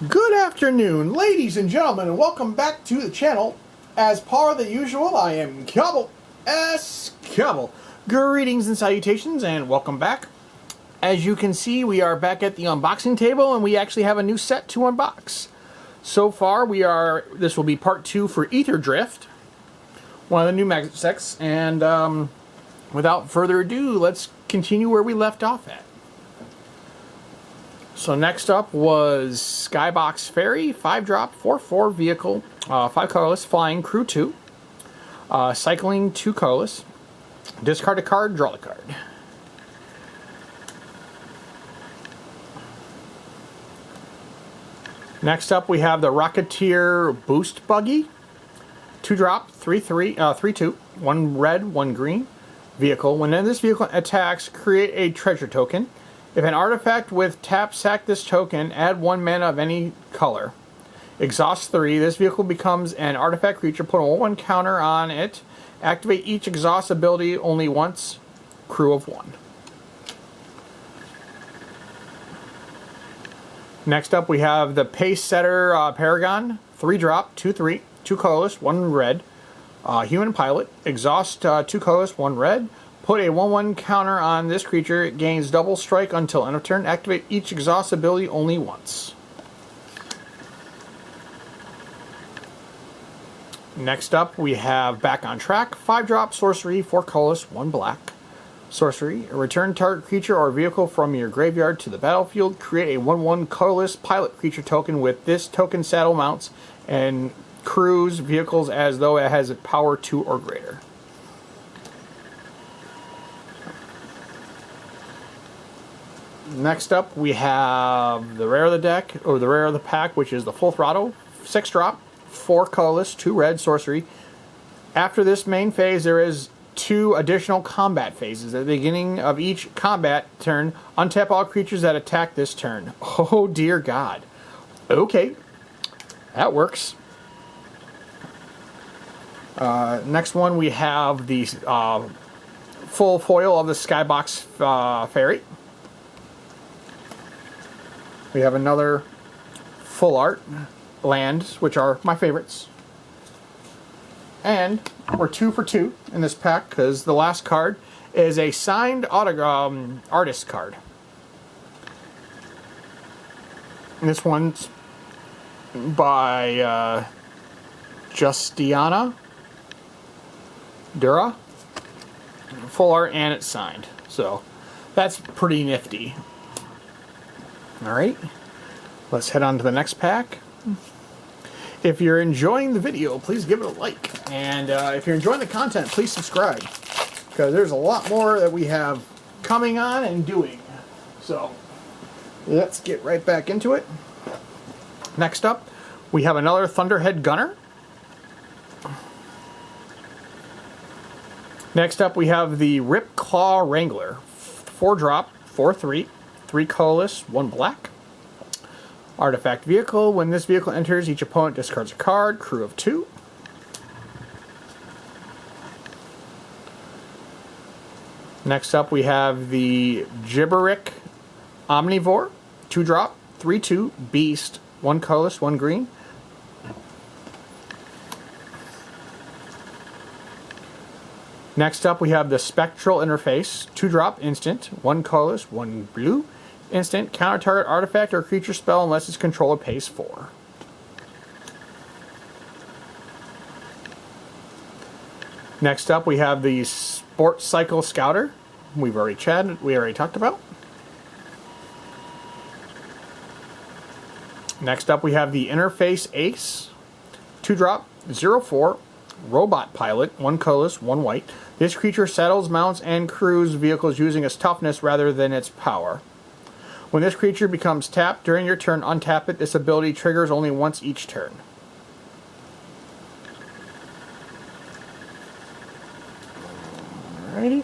Good afternoon, ladies and gentlemen, and welcome back to the channel. As per the usual, I am Cobble S. Cobble. Greetings and salutations, and welcome back. As you can see, we are back at the unboxing table, and we actually have a new set to unbox. So far, this will be part 2 for Aetherdrift, one of the new magic sets, and without further ado, let's continue where we left off at. So next up was Skybox Fairy, 5-drop, 4/4 vehicle, 5 colorless, flying, crew 2, cycling 2 colorless, discard a card, draw a card. Next up we have the Rocketeer Boost Buggy, 2-drop, 3/2, 1 red, 1 green, vehicle. When this vehicle attacks, create a treasure token. If an artifact with tap sack this token, add 1 mana of any color. Exhaust 3. This vehicle becomes an artifact creature. Put a 1/1 counter on it. Activate each exhaust ability only once. Crew of 1. Next up we have the Pace Setter Paragon. 3-drop, 2/3, 2 colorless, 1 red. Human pilot. Exhaust 2 colorless, 1 red. Put a 1/1 counter on this creature. It gains double strike until end of turn. Activate each exhaust ability only once. Next up, we have Back on Track. 5-drop, sorcery, 4 colorless, 1 black. Sorcery. Return target creature or vehicle from your graveyard to the battlefield. Create a 1/1 colorless pilot creature token with this token saddle mounts and crews vehicles as though it has a power 2 or greater. Next up, we have the rare of the deck, or the rare of the pack, which is the Full Throttle. 6-drop, 4 colorless, 2 red, sorcery. After this main phase, there is 2 additional combat phases. At the beginning of each combat turn, untap all creatures that attack this turn. Oh dear God. Okay, that works. Next one, we have the full foil of the Skybox Fairy. We have another full art lands, which are my favorites. And we're 2 for 2 in this pack because the last card is a signed artist card. And this one's by Justiana Dura. Full art and it's signed. So that's pretty nifty. Alright, let's head on to the next pack. If you're enjoying the video, please give it a like. And if you're enjoying the content, please subscribe. Because there's a lot more that we have coming on and doing. So, let's get right back into it. Next up, we have another Thunderhead Gunner. Next up, we have the Ripclaw Wrangler. 4-drop, 4/3. 3 colorless, 1 black. Artifact vehicle. When this vehicle enters, each opponent discards a card. Crew of 2. Next up, we have the Gibberick Omnivore. 2-drop, 3/2, beast. 1 colorless, 1 green. Next up, we have the Spectral Interface. 2-drop, instant. 1 colorless, 1 blue. Instant, counter target artifact or creature spell unless its controller pays 4. Next up, we have the Sport Cycle Scouter. We already talked about. Next up, we have the Interface Ace. 2-drop, 0/4, robot pilot, 1 colorless, 1 white. This creature settles, mounts, and crews vehicles using its toughness rather than its power. When this creature becomes tapped during your turn, untap it. This ability triggers only once each turn. Alrighty.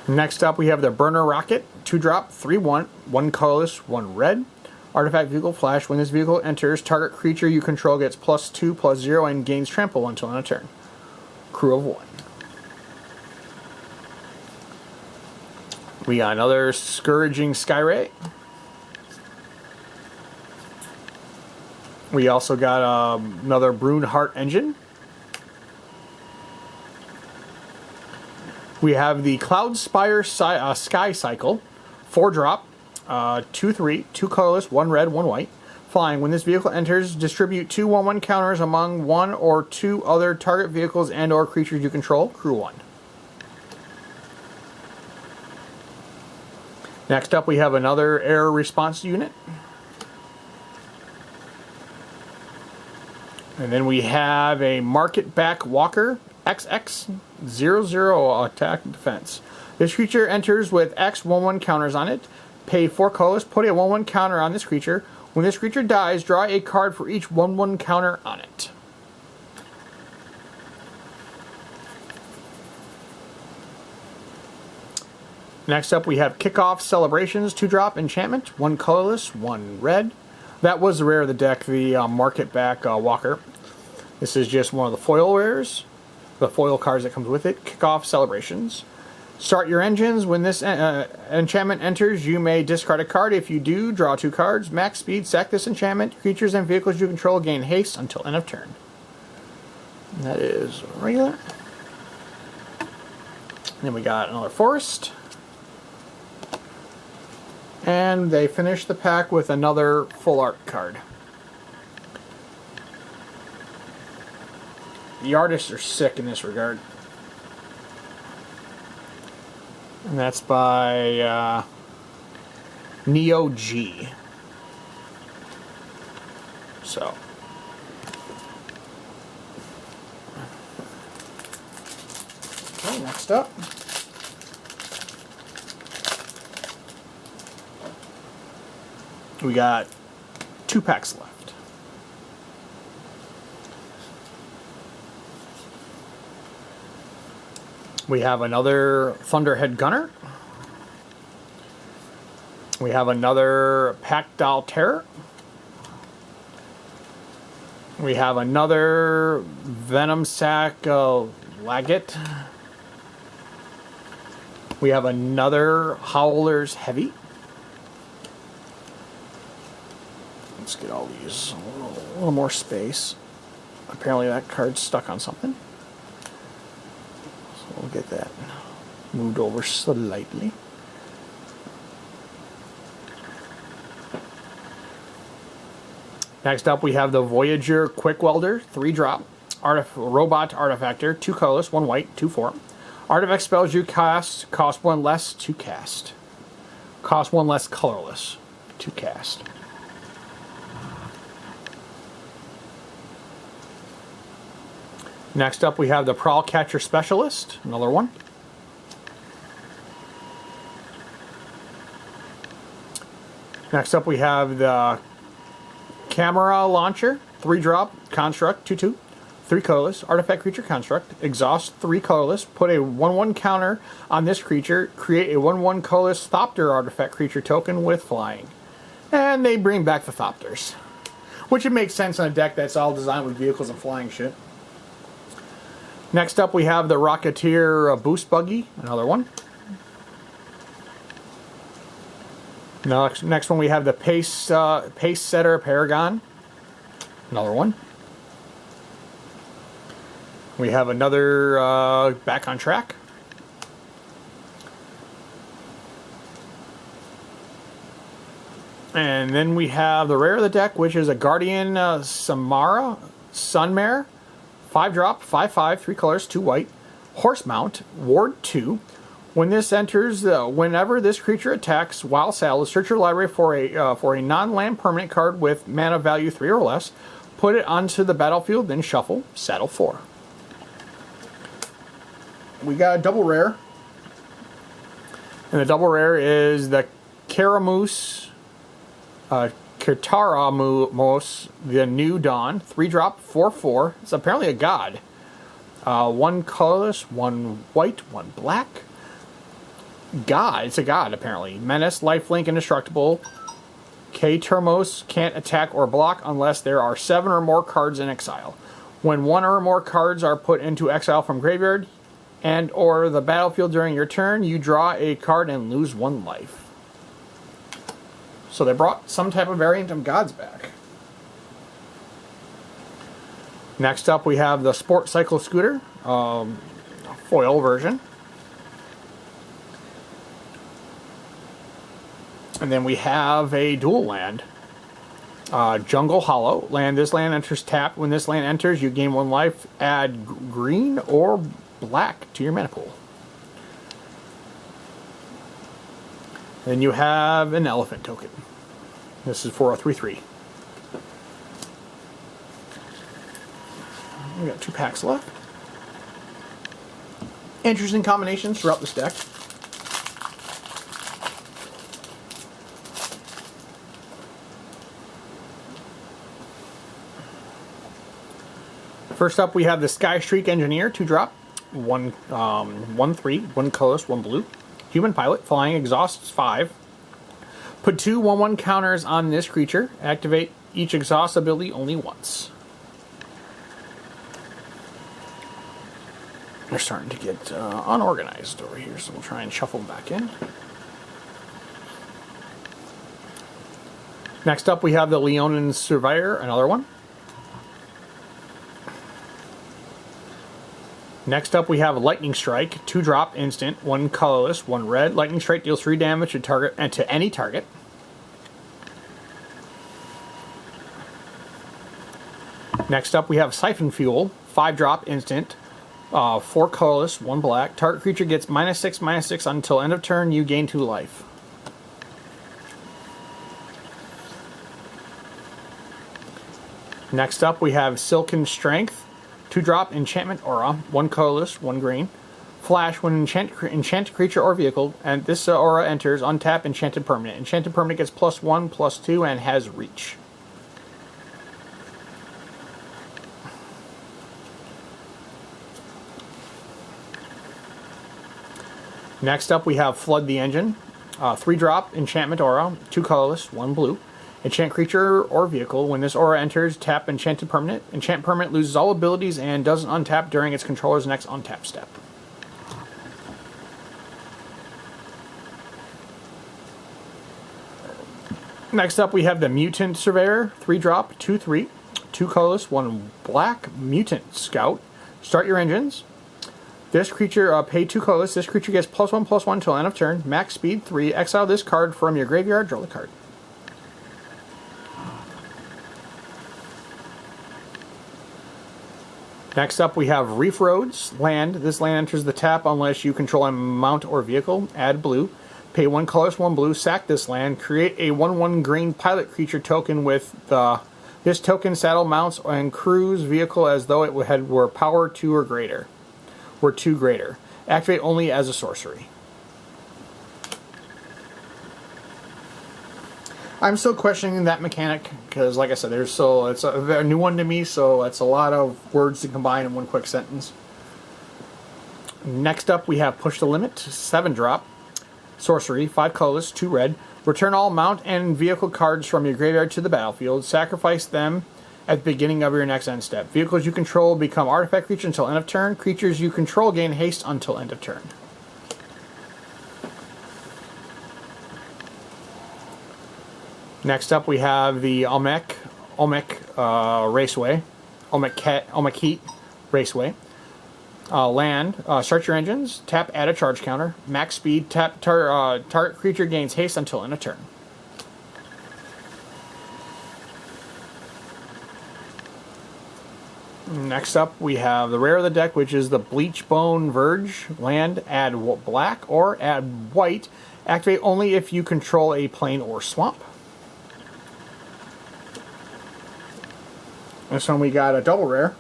Next up, we have the Burner Rocket. 2-drop, 3/1, 1 colorless, 1 red. Artifact vehicle flash. When this vehicle enters, target creature you control gets +2/+0 and gains trample until end of turn. Crew of 1. We got another Scourging Skyray. We also got another Bruneheart Engine. We have the Cloudspire Sky Cycle, 4-drop, 2/3, 2 colorless, 1 red, 1 white. Flying. When this vehicle enters, distribute 2 1/1 counters among 1 or 2 other target vehicles and or creatures you control. Crew 1. Next up, we have another air response unit. And then we have a Market Back Walker XX00 attack and defense. This creature enters with X 1/1 counters on it. Pay 4 colors, put a 1/1 counter on this creature. When this creature dies, draw a card for each 1/1 counter on it. Next up, we have Kickoff Celebrations, 2-drop enchantment, 1 colorless, 1 red. That was the rare of the deck, the Market Back Walker. This is just one of the foil rares, the foil cards that comes with it. Kickoff Celebrations. Start your engines. When this enchantment enters, you may discard a card. If you do, draw 2 cards. Max speed, sack this enchantment. Creatures and vehicles you control gain haste until end of turn. And that is regular. And then we got another forest. And they finish the pack with another full art card. The artists are sick in this regard. And that's by Neo G. So. Okay, next up. We got 2 packs left. We have another Thunderhead Gunner. We have another Pactile Terror. We have another Venom Sac Laggett. We have another Howler's Heavy. Let's get all these a little more space. Apparently that card's stuck on something. So we'll get that moved over slightly. Next up we have the Voyager Quick Welder, 3-drop. Robot Artifactor, 2 colorless, 1 white, 2/4. Artifact spells you cast cost 1 less to cast. Cost 1 less colorless to cast. Next up we have the Prowl Catcher Specialist, another one. Next up we have the Camera Launcher, 3-drop, Construct, 2/2, 3 colorless, Artifact Creature Construct, exhaust 3 colorless, put a 1/1 counter on this creature, create a 1/1 colorless Thopter Artifact Creature token with flying. And they bring back the Thopters, which it makes sense on a deck that's all designed with vehicles and flying shit. Next up we have the Rocketeer Boost Buggy, another one. Next one we have the Pace Setter Paragon, another one. We have another Back on Track. And then we have the rare of the deck, which is a Guardian Samara Sunmare. 5-drop, 5/5, 3 colors, 2 white. Horse Mount, Ward 2. When this enters, whenever this creature attacks while saddled, search your library for a non-land permanent card with mana value 3 or less. Put it onto the battlefield, then shuffle. Saddle 4. We got a double rare. And the double rare is the Karamus... Kirtaramos, the New Dawn, 3-drop, 4/4. It's apparently a god. 1 colorless, 1 white, 1 black. God, it's a god apparently. Menace, lifelink, indestructible. K-Termos can't attack or block unless there are 7 or more cards in exile. When 1 or more cards are put into exile from graveyard and or the battlefield during your turn, you draw a card and lose 1 life. So they brought some type of variant of gods back. Next up, we have the Sport Cycle Scooter, foil version. And then we have a dual land. Jungle Hollow. This land enters tapped. When this land enters, you gain 1 life. Add green or black to your mana pool. Then you have an elephant token. This is for a 3/3. We got 2 packs left. Interesting combinations throughout this deck. First up, we have the Sky Streak Engineer, 2-drop, 1/3, 1 colorless, 1 blue. Human Pilot, flying, exhausts 5. Put 2 1/1 counters on this creature. Activate each exhaust ability only once. They're starting to get unorganized over here, so we'll try and shuffle them back in. Next up, we have the Leonin Surveyor, another one. Next up, we have Lightning Strike, 2-drop, instant, 1 colorless, 1 red. Lightning Strike deals 3 damage to target and to any target. Next up, we have Siphon Fuel, 5-drop, instant, 4 colorless, 1 black. Target creature gets -6/-6 until end of turn. You gain 2 life. Next up, we have Silken Strength. 2-drop, enchantment aura, 1 colorless, 1 green. Flash, when enchanted creature or vehicle, and this aura enters, untap enchanted permanent. Enchanted permanent gets +1, +2, and has reach. Next up, we have Flood the Engine. 3-drop, enchantment aura, 2 colorless, 1 blue. Enchant creature or vehicle. When this aura enters, tap enchanted permanent. Enchant permanent loses all abilities and doesn't untap during its controller's next untap step. Next up, we have the Mutant Surveyor. 3-drop, 2/3, 2 colorless, 1 black. Mutant Scout. Start your engines. This creature, pay 2 colorless. This creature gets +1/+1 until end of turn. Max speed 3. Exile this card from your graveyard. Draw the card. Next up, we have Reef Roads, land. This land enters the tap unless you control a mount or vehicle. Add blue. Pay 1 colorless, 1 blue. Sack this land. Create a 1/1 green pilot creature token with this token saddle mounts and cruise vehicle as though it were power 2 or greater. Were 2 greater. Activate only as a sorcery. I'm still questioning that mechanic because, like I said, it's a new one to me, so it's a lot of words to combine in one quick sentence. Next up, we have Push the Limit, 7-drop, sorcery, 5 colorless, 2 red. Return all mount and vehicle cards from your graveyard to the battlefield. Sacrifice them at the beginning of your next end step. Vehicles you control become artifact creatures until end of turn. Creatures you control gain haste until end of turn. Next up, we have the Olmec Raceway, Olmec Heat Raceway. Land, start your engines, tap, add a charge counter. Max speed, tap, target creature gains haste until end of turn. Next up, we have the rare of the deck, which is the Bleachbone Verge. Land, add black or add white. Activate only if you control a plain or swamp. This one we got a double rare,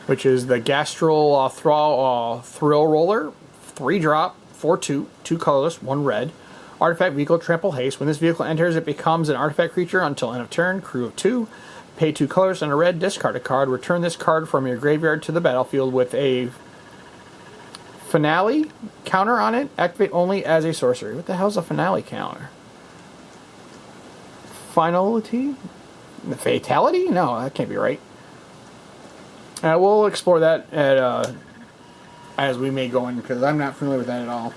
which is the Gastral Thrill Roller. 3-drop, 4/2, 2 colorless, 1 red. Artifact vehicle, trample haste. When this vehicle enters, it becomes an artifact creature until end of turn. Crew of 2. Pay 2 colors and a red. Discard a card. Return this card from your graveyard to the battlefield with a finale counter on it. Activate only as a sorcery. What the hell's a finale counter? Finality? The fatality? No, that can't be right. We'll explore that at as we may go in, because I'm not familiar with that at all.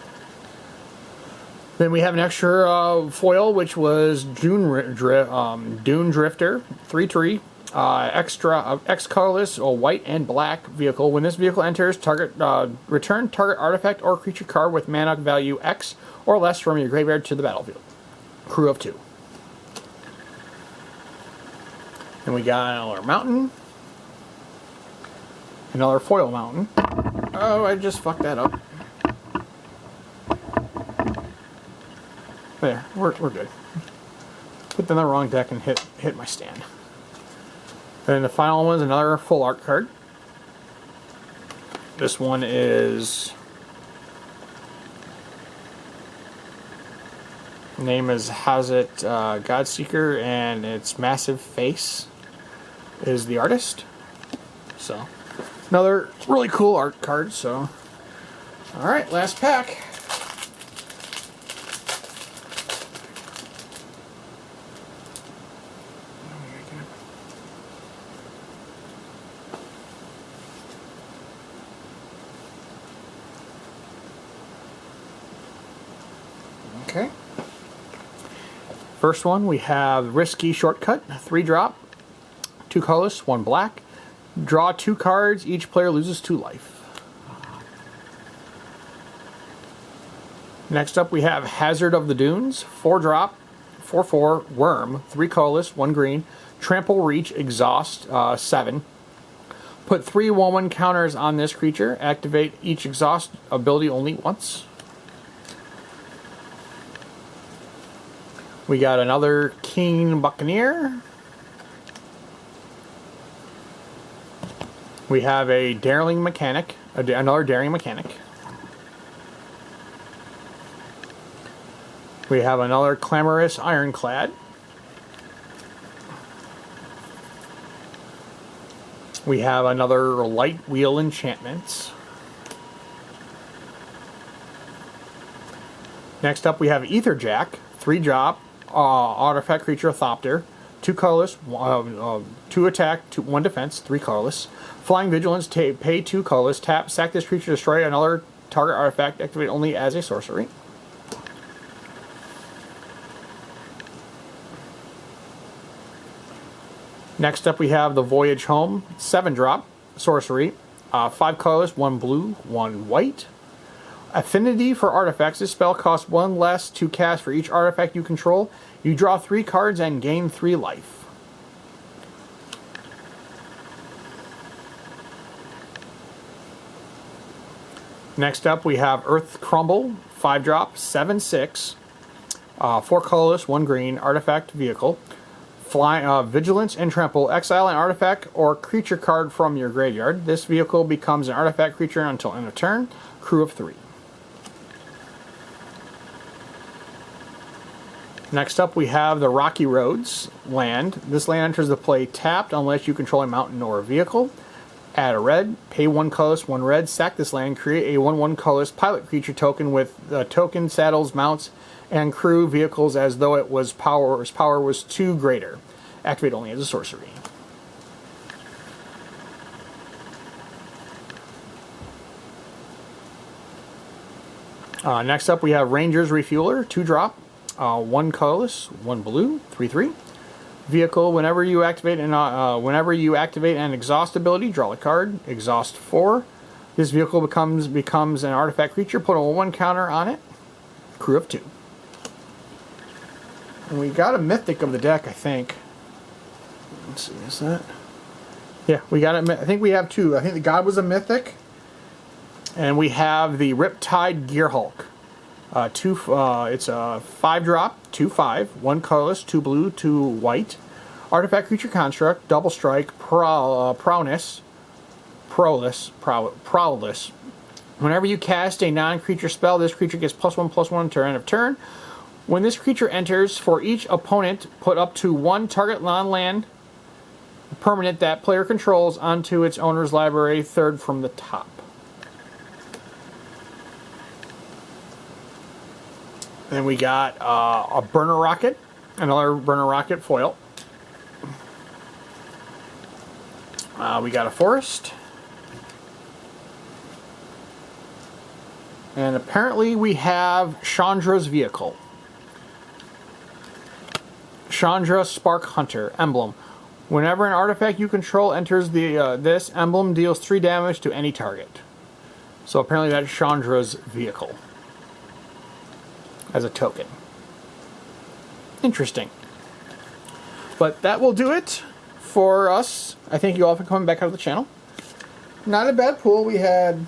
Then we have an extra foil, which was Dune Drifter 3/3. Extra X colorless, white and black vehicle. When this vehicle enters, return target artifact or creature card with mana value X or less from your graveyard to the battlefield. Crew of 2. And we got another mountain. Another foil mountain. Oh, I just fucked that up. There, we're good. Put them in the wrong deck and hit my stand. And the final one is another full art card. This one is... name is Hazit Godseeker, and its massive face is the artist. So, another really cool art card. So, alright, last pack. Okay. First one, we have Risky Shortcut, 3-drop, 2 colorless, 1 black. Draw 2 cards, each player loses 2 life. Next up, we have Hazard of the Dunes, 4-drop, 4/4, Worm, 3 colorless, 1 green. Trample, Reach, Exhaust, 7. Put 3 1/1 counters on this creature. Activate each exhaust ability only once. We got another Keen Buccaneer. We have a Daring Mechanic, another Daring Mechanic. We have another Clamorous Ironclad. We have another Light Wheel Enchantments. Next up we have Aetherjack, 3-drop, artifact creature Thopter, 2 colorless, 2 attack, 1 defense, 3 colorless. Flying Vigilance, pay 2 colorless, tap, sack this creature, destroy another target artifact, activate only as a sorcery. Next up we have the Voyage Home, 7-drop, sorcery, 5 colorless, 1 blue, 1 white. Affinity for artifacts. This spell costs 1 less to cast for each artifact you control. You draw 3 cards and gain 3 life. Next up we have Earth Crumble, 5-drop, 7/6, 4 colorless, 1 green, artifact vehicle. Vigilance and Trample. Exile an artifact or creature card from your graveyard. This vehicle becomes an artifact creature until end of turn. Crew of 3. Next up we have the Rocky Roads land. This land enters the play tapped unless you control a mountain or a vehicle. Add a red, pay 1 colorless, 1 red, sack this land, create a 1/1 colorless pilot creature token with token saddles, mounts, and crew vehicles as though its power was 2 greater. Activate only as a sorcery. Next up we have Ranger's Refueler, 2-drop, 1 colorless, 1 blue, 3/3. Vehicle, whenever you activate an exhaust ability, draw a card. Exhaust 4. This vehicle becomes an artifact creature. Put a 1 counter on it. Crew of 2. And we got a mythic of the deck, I think. Let's see, is that? Yeah, we got it. I think we have 2. I think the God was a mythic. And we have the Riptide Gearhulk. It's a 5-drop, 2/5, 1 colorless, 2 blue, 2 white. Artifact creature construct, double strike, prowess. Whenever you cast a non-creature spell, this creature gets +1/+1 until end of turn. When this creature enters, for each opponent, put up to 1 target non-land permanent that player controls onto its owner's library, 3rd from the top. Then we got a Burner Rocket, another Burner Rocket foil. We got a Forest. And apparently we have Chandra's vehicle. Chandra Spark Hunter emblem. Whenever an artifact you control enters the this emblem, deals 3 damage to any target. So apparently that's Chandra's vehicle as a token. Interesting. But that will do it for us. I thank you all for coming back out of the channel. Not a bad pool. We had,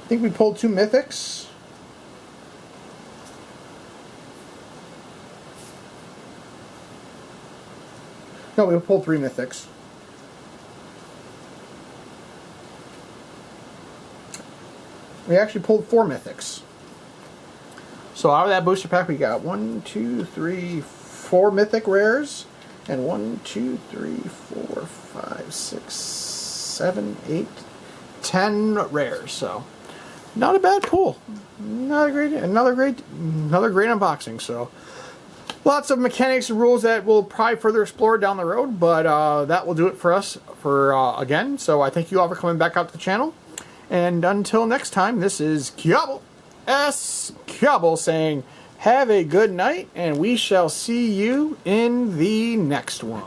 I think we pulled 2 mythics. No, we pulled 3 mythics. We actually pulled 4 mythics. So out of that booster pack, we got 1, 2, 3, 4 mythic rares, and 1, 2, 3, 4, 5, 6, 7, 8, 10 rares. So not a bad pool. Another great unboxing. So lots of mechanics and rules that we'll probably further explore down the road, but that will do it for us for again. So I thank you all for coming back out to the channel. And until next time, this is Kyabble saying, have a good night, and we shall see you in the next one.